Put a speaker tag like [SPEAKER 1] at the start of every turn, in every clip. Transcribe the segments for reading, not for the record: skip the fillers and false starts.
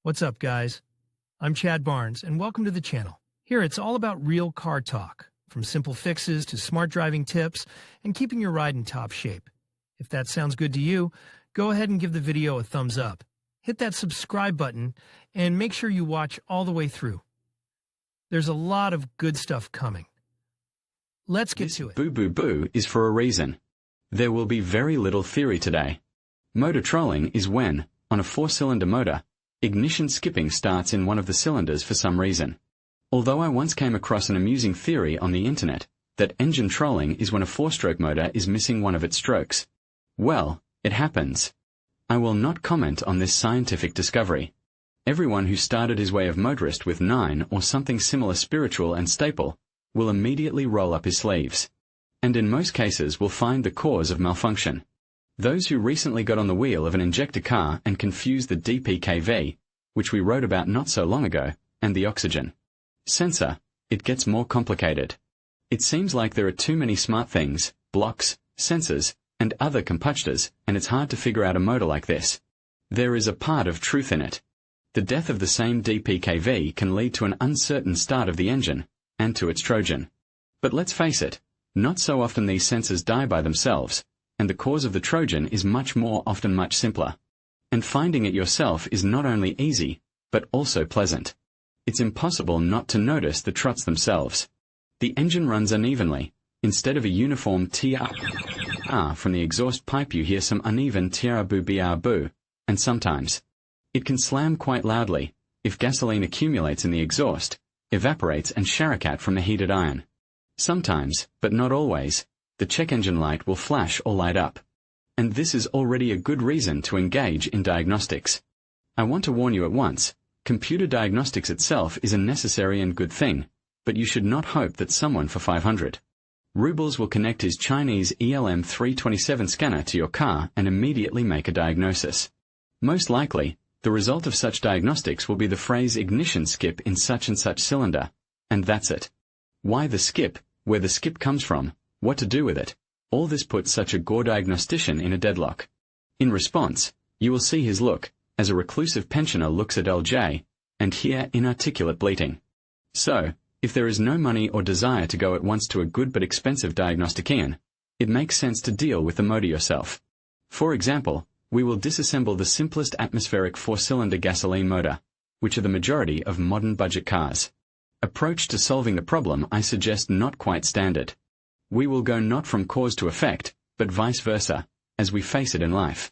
[SPEAKER 1] What's up, guys? I'm Chad Barnes, and welcome to the channel. Here, it's all about real car talk, from simple fixes to smart driving tips and keeping your ride in top shape. If that sounds good to you, go ahead and give the video a thumbs up. Hit that subscribe button, and make sure you watch all the way through. There's a lot of good stuff coming. Let's get to it.
[SPEAKER 2] Boo boo boo is for a reason. There will be very little theory today. Motor trolling is when, on a 4-cylinder motor, ignition skipping starts in one of the cylinders for some reason. Although I once came across an amusing theory on the internet that engine trolling is when a 4-stroke motor is missing one of its strokes. Well, it happens. I will not comment on this scientific discovery. Everyone who started his way of motorist with 9 or something similar spiritual and staple will immediately roll up his sleeves. And in most cases will find the cause of malfunction. Those who recently got on the wheel of an injector car and confused the DPKV, which we wrote about not so long ago, and the oxygen sensor, it gets more complicated. It seems like there are too many smart things, blocks, sensors, and other computers, and it's hard to figure out a motor like this. There is a part of truth in it. The death of the same DPKV can lead to an uncertain start of the engine, and to its Trojan. But let's face it, not so often these sensors die by themselves, and the cause of the Trojan is much more often much simpler. And finding it yourself is not only easy, but also pleasant. It's impossible not to notice the trots themselves. The engine runs unevenly. Instead of a uniform tr from the exhaust pipe, you hear some uneven tr-boo-br-boo, and sometimes it can slam quite loudly if gasoline accumulates in the exhaust, evaporates and sharakat from the heated iron. Sometimes, but not always, the check engine light will flash or light up. And this is already a good reason to engage in diagnostics. I want to warn you at once, computer diagnostics itself is a necessary and good thing, but you should not hope that someone for 500 rubles will connect his Chinese ELM 327 scanner to your car and immediately make a diagnosis. Most likely, the result of such diagnostics will be the phrase ignition skip in such and such cylinder, and that's it. Why the skip, where the skip comes from, what to do with it, all this puts such a gore diagnostician in a deadlock. In response, you will see his look, as a reclusive pensioner looks at LJ, and hear inarticulate bleating. So, if there is no money or desire to go at once to a good but expensive diagnostician, it makes sense to deal with the motor yourself. For example, we will disassemble the simplest atmospheric 4-cylinder gasoline motor, which are the majority of modern budget cars. Approach to solving the problem I suggest not quite standard. We will go not from cause to effect, but vice versa, as we face it in life.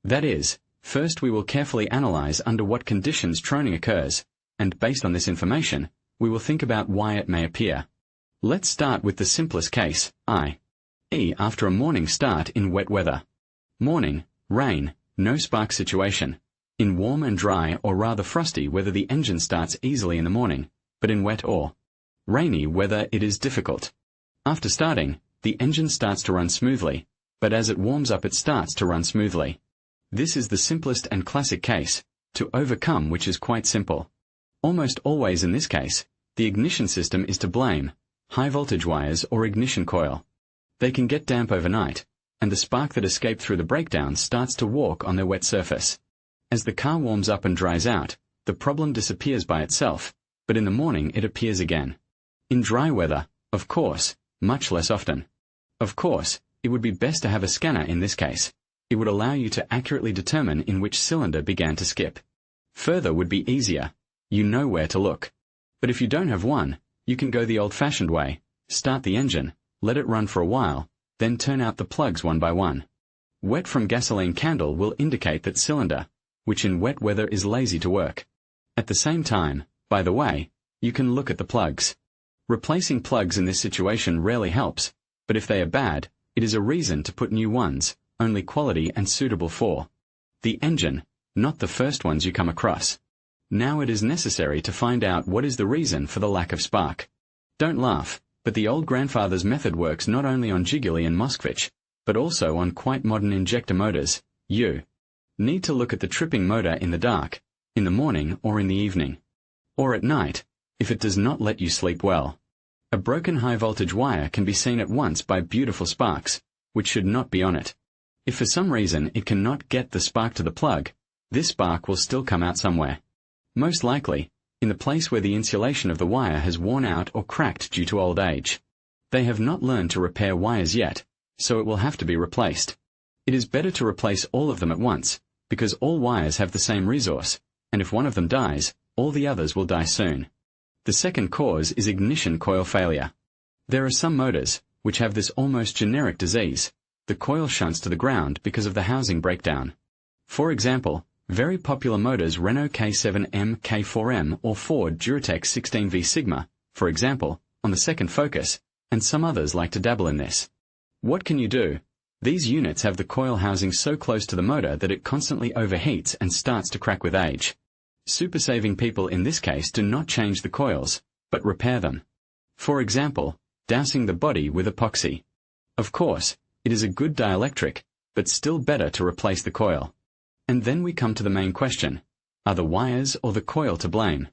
[SPEAKER 2] That is, first we will carefully analyze under what conditions troning occurs, and based on this information, we will think about why it may appear. Let's start with the simplest case, i.e. after a morning start in wet weather. Morning, rain, no spark situation. In warm and dry or rather frosty weather the engine starts easily in the morning, but in wet or rainy weather it is difficult. After starting, the engine starts to run smoothly, but as it warms up it starts to run smoothly. This is the simplest and classic case, to overcome which is quite simple. Almost always in this case, the ignition system is to blame, high voltage wires or ignition coil. They can get damp overnight, and the spark that escaped through the breakdown starts to walk on their wet surface. As the car warms up and dries out, the problem disappears by itself, but in the morning it appears again. In dry weather, of course, much less often. Of course, it would be best to have a scanner in this case. It would allow you to accurately determine in which cylinder began to skip. Further would be easier. You know where to look. But if you don't have one, you can go the old-fashioned way. Start the engine, let it run for a while, then turn out the plugs one by one. Wet from gasoline candle will indicate that cylinder, which in wet weather is lazy to work. At the same time, by the way, you can look at the plugs. Replacing plugs in this situation rarely helps, but if they are bad, it is a reason to put new ones, only quality and suitable for the engine, not the first ones you come across. Now it is necessary to find out what is the reason for the lack of spark. Don't laugh, but the old grandfather's method works not only on Jiggly and Moskvich, but also on quite modern injector motors. You need to look at the tripping motor in the dark, in the morning or in the evening, or at night, if it does not let you sleep well. A broken high-voltage wire can be seen at once by beautiful sparks, which should not be on it. If for some reason it cannot get the spark to the plug, this spark will still come out somewhere. Most likely, in the place where the insulation of the wire has worn out or cracked due to old age. They have not learned to repair wires yet, so it will have to be replaced. It is better to replace all of them at once, because all wires have the same resource, and if one of them dies, all the others will die soon. The second cause is ignition coil failure. There are some motors, which have this almost generic disease. The coil shunts to the ground because of the housing breakdown. For example, very popular motors Renault K7M, K4M or Ford Duratec 16V Sigma, for example, on the second focus, and some others like to dabble in this. What can you do? These units have the coil housing so close to the motor that it constantly overheats and starts to crack with age. Super-saving people in this case do not change the coils, but repair them. For example, dousing the body with epoxy. Of course, it is a good dielectric, but still better to replace the coil. And then we come to the main question. Are the wires or the coil to blame?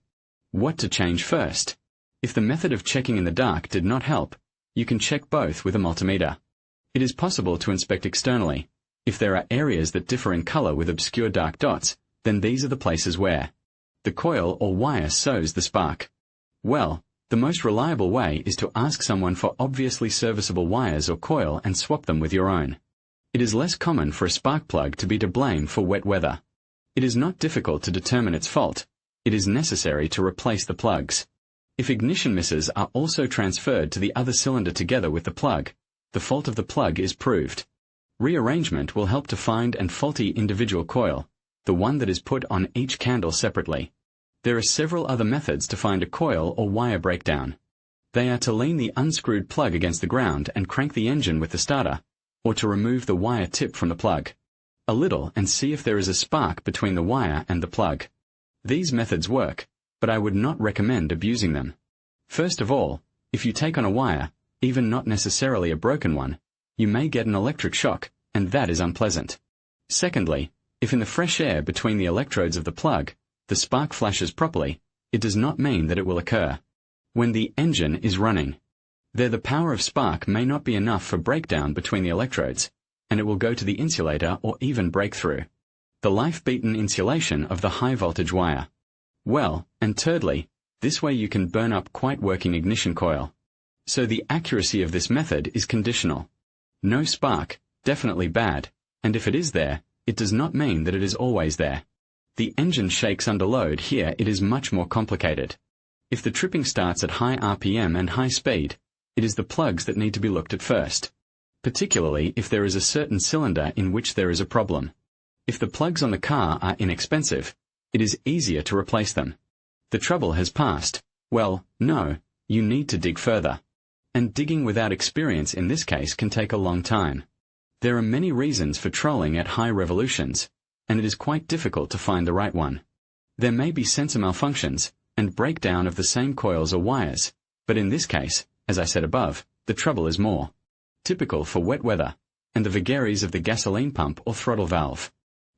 [SPEAKER 2] What to change first? If the method of checking in the dark did not help, you can check both with a multimeter. It is possible to inspect externally. If there are areas that differ in color with obscure dark dots, then these are the places where the coil or wire sows the spark. Well, the most reliable way is to ask someone for obviously serviceable wires or coil and swap them with your own. It is less common for a spark plug to be to blame for wet weather. It is not difficult to determine its fault. It is necessary to replace the plugs. If ignition misses are also transferred to the other cylinder together with the plug, the fault of the plug is proved. Rearrangement will help to find and faulty individual coil, the one that is put on each candle separately. There are several other methods to find a coil or wire breakdown. They are to lean the unscrewed plug against the ground and crank the engine with the starter, or to remove the wire tip from the plug a little and see if there is a spark between the wire and the plug. These methods work, but I would not recommend abusing them. First of all, if you take on a wire, even not necessarily a broken one, you may get an electric shock, and that is unpleasant. Secondly, if in the fresh air between the electrodes of the plug, the spark flashes properly, it does not mean that it will occur when the engine is running. There the power of spark may not be enough for breakdown between the electrodes, and it will go to the insulator or even break through the life-beaten insulation of the high-voltage wire. Well, and thirdly, this way you can burn up quite working ignition coil. So the accuracy of this method is conditional. No spark, definitely bad, and if it is there, it does not mean that it is always there. The engine shakes under load. Here it is much more complicated. If the tripping starts at high RPM and high speed, it is the plugs that need to be looked at first, particularly if there is a certain cylinder in which there is a problem. If the plugs on the car are inexpensive, it is easier to replace them. The trouble has passed. Well, no, you need to dig further. And digging without experience in this case can take a long time. There are many reasons for trolling at high revolutions, and it is quite difficult to find the right one. There may be sensor malfunctions and breakdown of the same coils or wires, but in this case, as I said above, the trouble is more typical for wet weather, and the vagaries of the gasoline pump or throttle valve.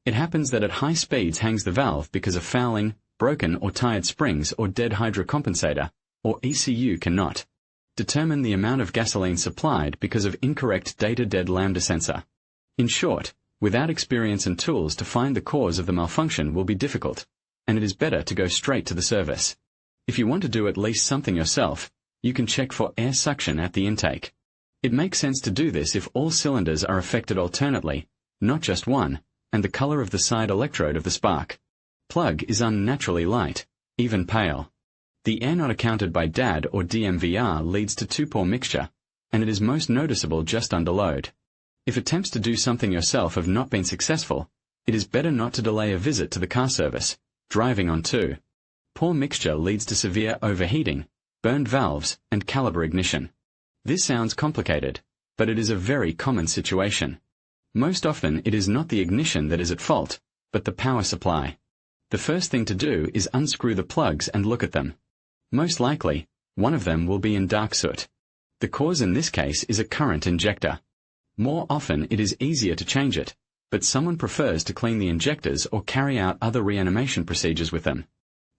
[SPEAKER 2] It happens that at high speeds hangs the valve because of fouling, broken or tired springs or dead hydrocompensator, or ECU cannot determine the amount of gasoline supplied because of incorrect data-dead lambda sensor. In short, without experience and tools to find the cause of the malfunction will be difficult, and it is better to go straight to the service. If you want to do at least something yourself, you can check for air suction at the intake. It makes sense to do this if all cylinders are affected alternately, not just one, and the color of the side electrode of the spark plug is unnaturally light, even pale. The air not accounted by DAD or DMVR leads to too poor mixture, and it is most noticeable just under load. If attempts to do something yourself have not been successful, it is better not to delay a visit to the car service. Driving on too poor mixture leads to severe overheating, burned valves, and caliber ignition. This sounds complicated, but it is a very common situation. Most often it is not the ignition that is at fault, but the power supply. The first thing to do is unscrew the plugs and look at them. Most likely, one of them will be in dark soot. The cause in this case is a current injector. More often it is easier to change it, but someone prefers to clean the injectors or carry out other reanimation procedures with them,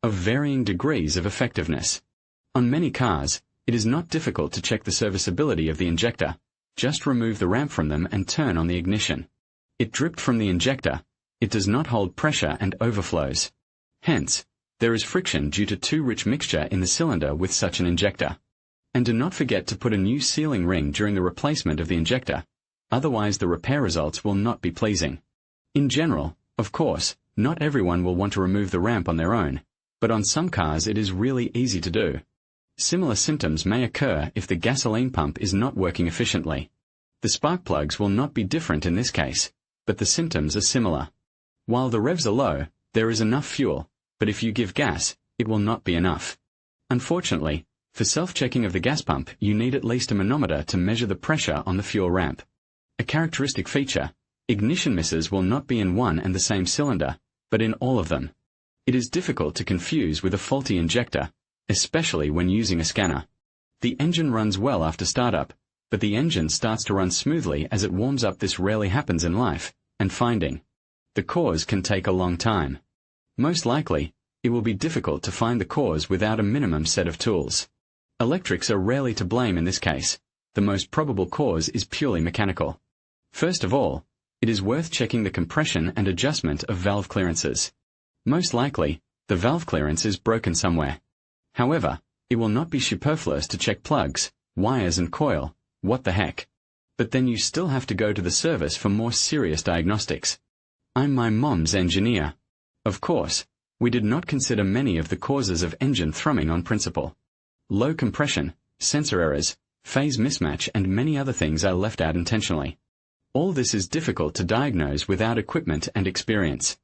[SPEAKER 2] of varying degrees of effectiveness. On many cars, it is not difficult to check the serviceability of the injector. Just remove the ramp from them and turn on the ignition. It dripped from the injector. It does not hold pressure and overflows. Hence, There is friction due to too rich mixture in the cylinder with such an injector. And do not forget to put a new sealing ring during the replacement of the injector, otherwise the repair results will not be pleasing. In general, of course, not everyone will want to remove the ramp on their own, but on some cars it is really easy to do. Similar symptoms may occur if the gasoline pump is not working efficiently. The spark plugs will not be different in this case, but the symptoms are similar. While the revs are low, there is enough fuel, but if you give gas, it will not be enough. Unfortunately, for self-checking of the gas pump, you need at least a manometer to measure the pressure on the fuel ramp. A characteristic feature, ignition misses will not be in one and the same cylinder, but in all of them. It is difficult to confuse with a faulty injector, especially when using a scanner. The engine runs well after startup, but the engine starts to run smoothly as it warms up. This rarely happens in life, and finding the cause can take a long time. Most likely, it will be difficult to find the cause without a minimum set of tools. Electrics are rarely to blame in this case. The most probable cause is purely mechanical. First of all, it is worth checking the compression and adjustment of valve clearances. Most likely, the valve clearance is broken somewhere. However, it will not be superfluous to check plugs, wires and coil. What the heck? But then you still have to go to the service for more serious diagnostics. I'm my mom's engineer. Of course, we did not consider many of the causes of engine thrumming on principle. Low compression, sensor errors, phase mismatch and many other things are left out intentionally. All this is difficult to diagnose without equipment and experience.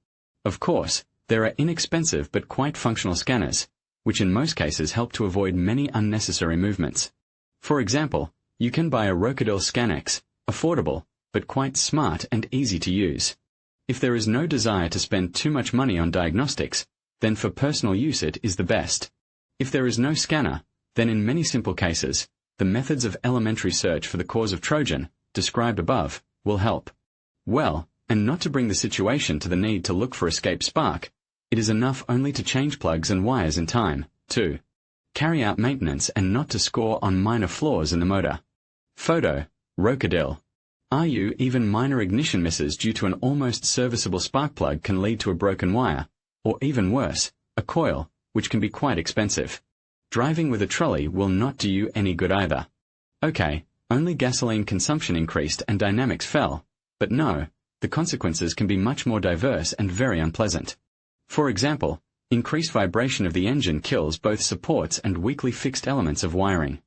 [SPEAKER 2] Of course, there are inexpensive but quite functional scanners, which in most cases help to avoid many unnecessary movements. For example, you can buy a Rocadil ScanX, affordable, but quite smart and easy to use. If there is no desire to spend too much money on diagnostics, then for personal use it is the best. If there is no scanner, then in many simple cases, the methods of elementary search for the cause of Trojan, described above, will help. Well, and not to bring the situation to the need to look for escape spark, it is enough only to change plugs and wires in time, to carry out maintenance and not to score on minor flaws in the motor. Photo, Rocadil. Are you even minor ignition misses due to an almost serviceable spark plug can lead to a broken wire, or even worse, a coil, which can be quite expensive. Driving with a trolley will not do you any good either. Okay, only gasoline consumption increased and dynamics fell, but no, the consequences can be much more diverse and very unpleasant. For example, increased vibration of the engine kills both supports and weakly fixed elements of wiring.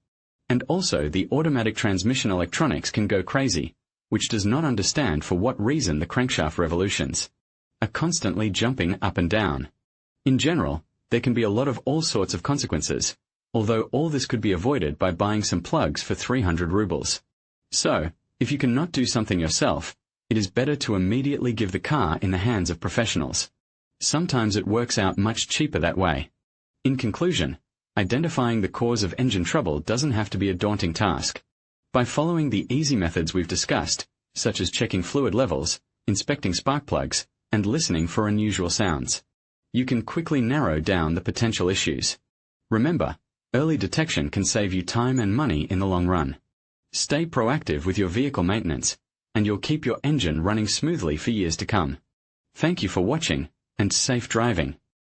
[SPEAKER 2] And also the automatic transmission electronics can go crazy, which does not understand for what reason the crankshaft revolutions are constantly jumping up and down. In general, there can be a lot of all sorts of consequences, although all this could be avoided by buying some plugs for 300 rubles. So, if you cannot do something yourself, it is better to immediately give the car in the hands of professionals. Sometimes it works out much cheaper that way. In conclusion, identifying the cause of engine trouble doesn't have to be a daunting task. By following the easy methods we've discussed, such as checking fluid levels, inspecting spark plugs, and listening for unusual sounds, you can quickly narrow down the potential issues. Remember, early detection can save you time and money in the long run. Stay proactive with your vehicle maintenance, and you'll keep your engine running smoothly for years to come. Thank you for watching, and safe driving.